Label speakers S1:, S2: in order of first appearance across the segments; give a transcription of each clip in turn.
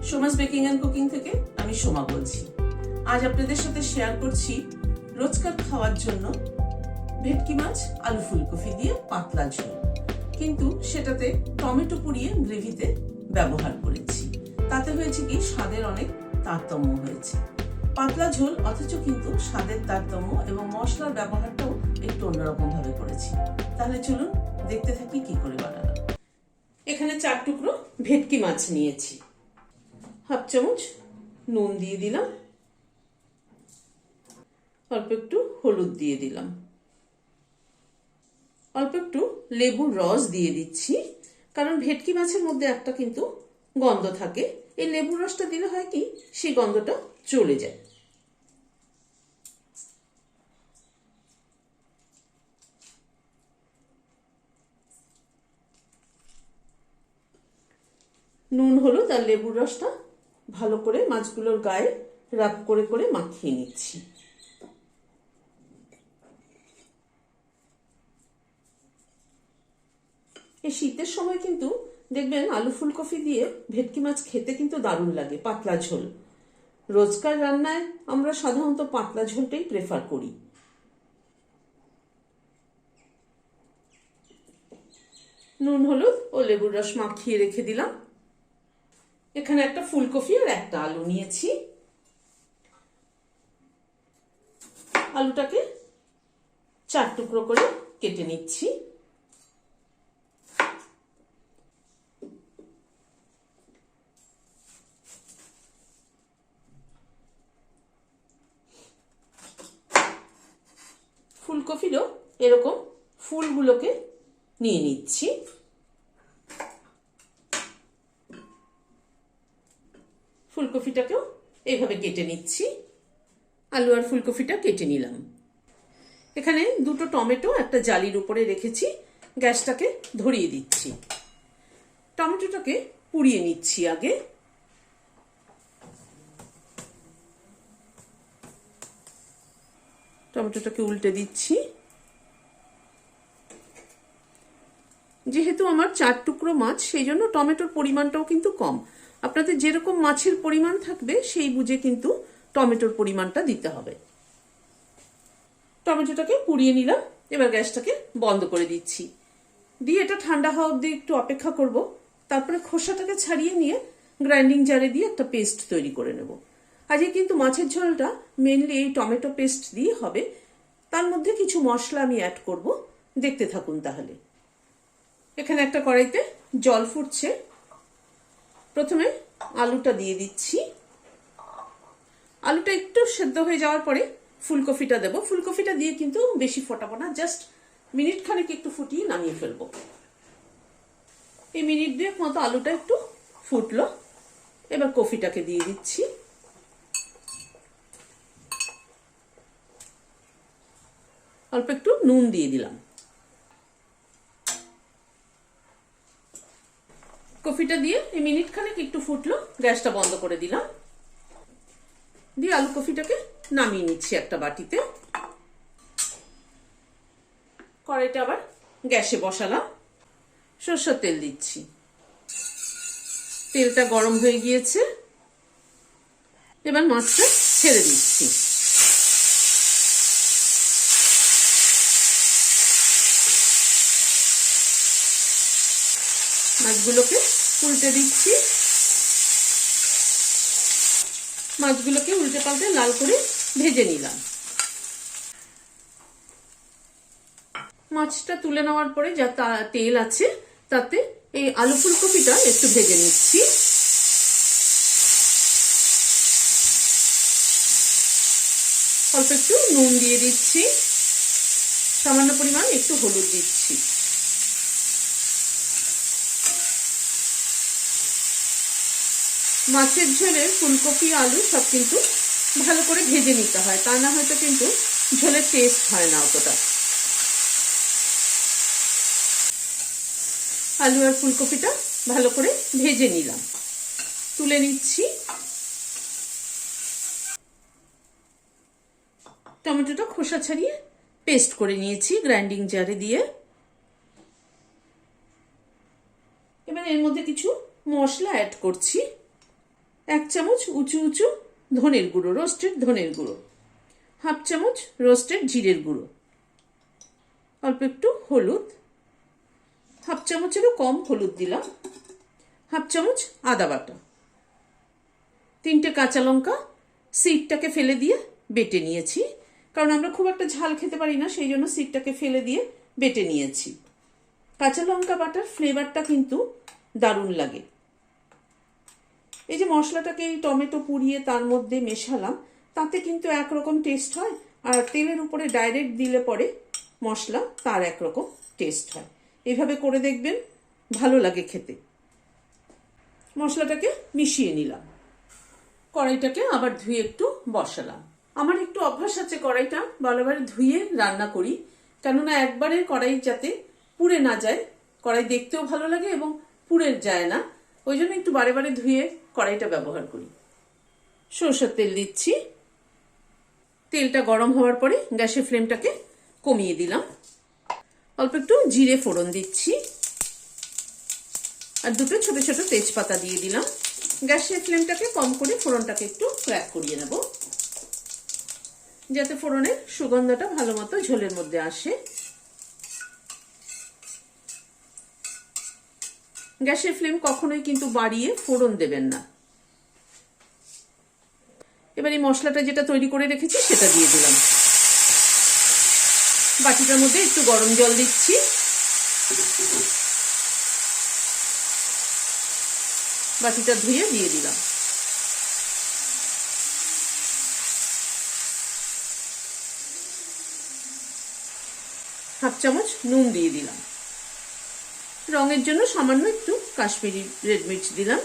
S1: Soma's baking and cooking থেকে আমি সোমা বলছি। আজ আপনাদের সাথে শেয়ার করছি রোজকার খাওয়ার জন্য ভেটকি মাছ আলু ফুলকপি দিয়ে পাতলা ঝোল, কিন্তু সেটাতে টমেটো পুড়িয়ে গ্রেভিতে ব্যবহার করেছি। তাতে হয়েছে কি স্বাদের অনেক তারতম্য হয়েছে। পাতলা ঝোল অথচ কিন্তু স্বাদের তারতম্য এবং মশলার ব্যবহারটাও একটু অন্যরকম ভাবে করেছি। তাহলে চলুন দেখতে থাকি কি করে বানালাম। এখানে 4 টুকরো ভেটকি মাছ নিয়েছি। হাফ চামচ নুন দিয়ে দিলাম, অল্প একটু হলুদ দিয়ে দিলাম, অল্প একটু লেবুর রস দিয়ে দিচ্ছি, কারণ ভেটকি মাছের মধ্যে একটা কিন্তু গন্ধ থাকে। এই লেবুর রসটা দিলে হয় কি সেই গন্ধটা চলে যায়। নুন, হলুদ আর লেবুর রসটা ভালো করে মাছগুলোর গায়ে রাব করে করে মাখিয়ে নিচ্ছি। এই শীতের সময় কিন্তু দেখবেন আলু ফুলকপি দিয়ে ভেটকি মাছ খেতে কিন্তু দারুণ লাগে, পাতলা ঝোল। রোজকার রান্নায় আমরা সাধারণত পাতলা ঝোলটাই প্রেফার করি। নুন, হলুদ ও লেবুর রস মাখিয়ে রেখে দিলাম। এখানে একটা ফুলকপি আর একটা আলু নিয়েছি। আলুটাকে 4 টুকরো করে কেটে নিচ্ছি। ফুলকপিরও এরকম ফুলগুলোকে নিয়ে নিচ্ছি। ফুলকপিটাকেও এইভাবে কেটে নিচ্ছি। আলু আর ফুলকপিটা কেটে নিলাম। এখানে 2টো টমেটো একটা জালির উপরে রেখেছি, গ্যাসটাকে ধরিয়ে দিচ্ছি। টমেটোটাকে পুড়িয়ে নিচ্ছি আগে। টমেটোটাকে উল্টে দিচ্ছি। যেহেতু আমার 4 টুকরো মাছ, সেই জন্য টমেটোর পরিমাণটাও কিন্তু কম। আপনাদের যেরকম মাছের পরিমাণ থাকবে সেই বুঝে কিন্তু টমেটোর পরিমাণটা দিতে হবে। টমেটোটাকে পুড়িয়ে নিলাম। এবার গ্যাসটাকে বন্ধ করে দিচ্ছি। দিয়ে এটা ঠান্ডা হওয়া অবধি একটু অপেক্ষা করব। তারপরে খোসাটাকে ছাড়িয়ে নিয়ে গ্রাইন্ডিং জারে দিয়ে একটা পেস্ট তৈরি করে নেব। আজকে কিন্তু মাছের ঝোলটা মেনলি এই টমেটো পেস্ট দিয়ে হবে। তার মধ্যে কিছু মশলা আমি অ্যাড করব, দেখতে থাকুন তাহলে। এখানে একটা কড়াইতে জল ফুটছে। প্রথমে আলুটা দিয়ে দিচ্ছি। আলুটা একটু সেদ্ধ হয়ে যাওয়ার পরে ফুলকপিটা দেব। ফুলকপিটা দিয়ে কিন্তু বেশি ফোটাবো না, জাস্ট মিনিট খানেক একটু ফুটিয়ে নামিয়ে ফেলবো। এই মিনিট 2 মতো আলুটা একটু ফুটলো। এবার কপিটাকে দিয়ে দিচ্ছি। অল্প একটু নুন দিয়ে দিলাম। কপিটা দিয়ে এই মিনিট খানেক একটু ফুটলো, গ্যাসটা বন্ধ করে দিলাম। দিয়ে আলু কপিটাকে নামিয়ে নিচ্ছি একটা বাটিতে। কড়াইটা আবার গ্যাসে বসালাম। সরষের তেল দিচ্ছি। তেলটা গরম হয়ে গিয়েছে। এবার মাছটা ছেড়ে দিচ্ছি। মাছগুলোকে উল্টে দিচ্ছি। মাছগুলোকে উল্টে পাল্টে লাল করে ভেজে নিলাম। মাছটা তুলে নেওয়ার পরে যা তেল আছে তাতে এই আলু ফুলকপিটা একটু ভেজে নিচ্ছি। অল্প একটু নুন দিয়ে দিচ্ছি, সামান্য পরিমাণ একটু হলুদ দিচ্ছি। মাছের ঝোলে ফুলকপি আলু সব কিন্তু ভালো করে ভেজে নিতে হয়, তা না হয়তো কিন্তু ঝোলের টেস্ট হয় না অতটা। আলু আর ফুলকপিটা ভালো করে ভেজে নিলাম, তুলে নিচ্ছি। টমেটোটা খোসা ছাড়িয়ে পেস্ট করে নিয়েছি গ্রাইন্ডিং জারে দিয়ে। এবার এর মধ্যে কিছু মশলা অ্যাড করছি। 1 চামচ উঁচু উঁচু ধনের গুঁড়ো, রোস্টেড ধনের গুঁড়ো, 1/2 চামচ রোস্টেড জিরের গুঁড়ো, অল্প একটু হলুদ, 1/2 চামচেরও কম হলুদ দিলাম, 1/2 চামচ আদা বাটা, 3টে কাঁচা লঙ্কা সিডটাকে ফেলে দিয়ে বেটে নিয়েছি, কারণ আমরা খুব একটা ঝাল খেতে পারি না, সেই জন্য সিডটাকে ফেলে দিয়ে বেটে নিয়েছি। কাঁচা লঙ্কা বাটার ফ্লেভারটা কিন্তু দারুণ লাগে। এই যে মশলাটাকে এই টমেটো পুড়িয়ে তার মধ্যে মেশালাম, তাতে কিন্তু একরকম টেস্ট হয়, আর তেলের উপরে ডাইরেক্ট দিলে পরে মশলা তার একরকম টেস্ট হয়। এভাবে করে দেখবেন, ভালো লাগে খেতে। মশলাটাকে মিশিয়ে নিলাম, কড়াইটাকে আবার ধুয়ে একটু বসালাম। আমার একটু অভ্যাস আছে কড়াইটা বারবার ধুয়ে রান্না করি, কেননা একবারে কড়াই যাতে পুড়ে না যায়, কড়াই দেখতেও ভালো লাগে এবং পুড়ে যায় না, ওই জন্য একটু বারে বারে ধুয়ে কড়াইটা ব্যবহার করি। সরষের তেল দিচ্ছি, তেলটা গরম হওয়ার পরে গ্যাসের ফ্লেমটাকে কমিয়ে দিলাম, অল্প একটু জিরে ফোড়ন দিচ্ছি, আর 2টো ছোট ছোট তেজপাতা দিয়ে দিলাম। গ্যাসের ফ্লেমটাকে কম করে ফোড়নটাকে একটু ক্র্যাক করিয়ে নেব, যাতে ফোড়নের সুগন্ধটা ভালো মতো ঝোলের মধ্যে আসে। গ্যাসের ফ্লেম কখনোই কিন্তু বাড়িয়ে ফোড়ন দেবেন না। এবার এই মশলাটা যেটা তৈরি করে রেখেছি সেটা দিয়ে দিলাম। বাটিটার মধ্যে একটু গরম জল দিচ্ছি, বাটিটা ধুয়ে দিয়ে দিলাম। হাফ চামচ নুন দিয়ে দিলাম, রঙের জন্য সামান্য একটু কাশ্মীরি রেড মির্চ দিলাম।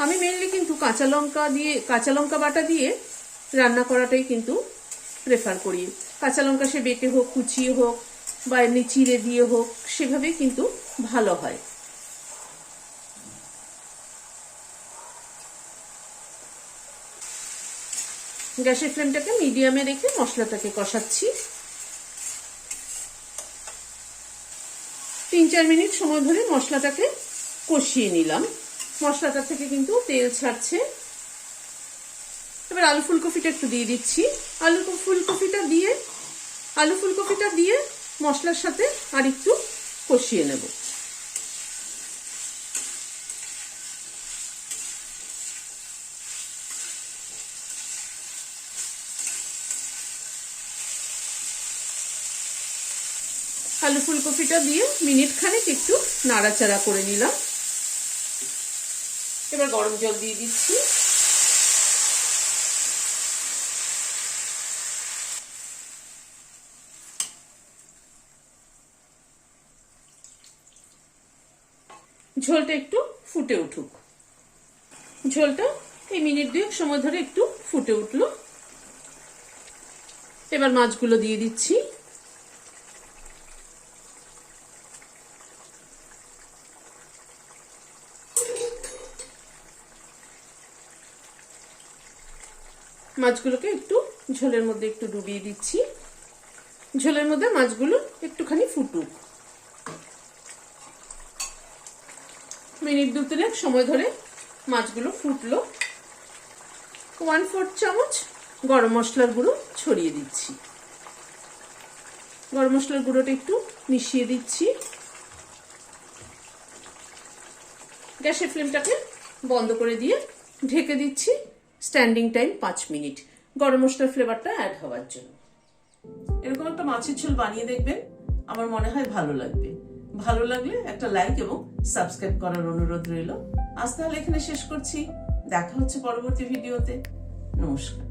S1: আমি মেনলি কিন্তু কাঁচা লঙ্কা বাটা দিয়ে রান্না করাটাই কিন্তু প্রেফার করি। কাঁচা লঙ্কা সে বেটে হোক, কুচিয়ে হোক, বা এমনি চিড়ে দিয়ে হোক, সেভাবেই কিন্তু ভালো হয়। গ্যাসের ফ্লেমটাকে মিডিয়ামে রেখে মশলাটাকে কষাচ্ছি। 3-4 মিনিট সময় ধরে মশলাটাকে কষিয়ে নিলাম। মশলাটা থেকে কিন্তু তেল ছাড়ছে। এবার আলু ফুলকপিটা একটু দিয়ে দিচ্ছি। আলু ফুলকপিটা দিয়ে মশলার সাথে আর একটু কষিয়ে নেব। আলু ফুলকপিটা দিয়ে মিনিট খানেক একটু নাড়াচাড়া করে নিলাম। এবার গরম জল দিয়ে দিচ্ছি। ঝোলটা একটু ফুটে উঠুক। ঝোলটা এই মিনিট 2 সময় ধরে একটু ফুটে উঠলো। এবার মাছগুলো দিয়ে দিচ্ছি। মাছগুলোকে একটু ঝোলের মধ্যে একটু ডুবিয়ে দিচ্ছি। ঝোলের মধ্যে মাছগুলো একটুখানি ফুটুক। মিনিট 2-3 সময় ধরে মাছগুলো ফুটলো। 1/4 চামচ গরম মশলার গুঁড়ো ছড়িয়ে দিচ্ছি। গরম মশলার গুঁড়োটা একটু মিশিয়ে দিচ্ছি। গ্যাসের ফ্লেমটাকে বন্ধ করে দিয়ে ঢেকে দিচ্ছি স্ট্যান্ডিং টাইম 5 মিনিট, গরম মশলার ফ্লেভারটা অ্যাড হওয়ার জন্য। এরকম একটা মাছের ঝোল বানিয়ে দেখবেন, আমার মনে হয় ভালো লাগবে। ভালো লাগলে একটা লাইক এবং সাবস্ক্রাইব করার অনুরোধ রইল। আজ তাহলে এখানে শেষ করছি। দেখা হচ্ছে পরবর্তী ভিডিওতে। নমস্কার।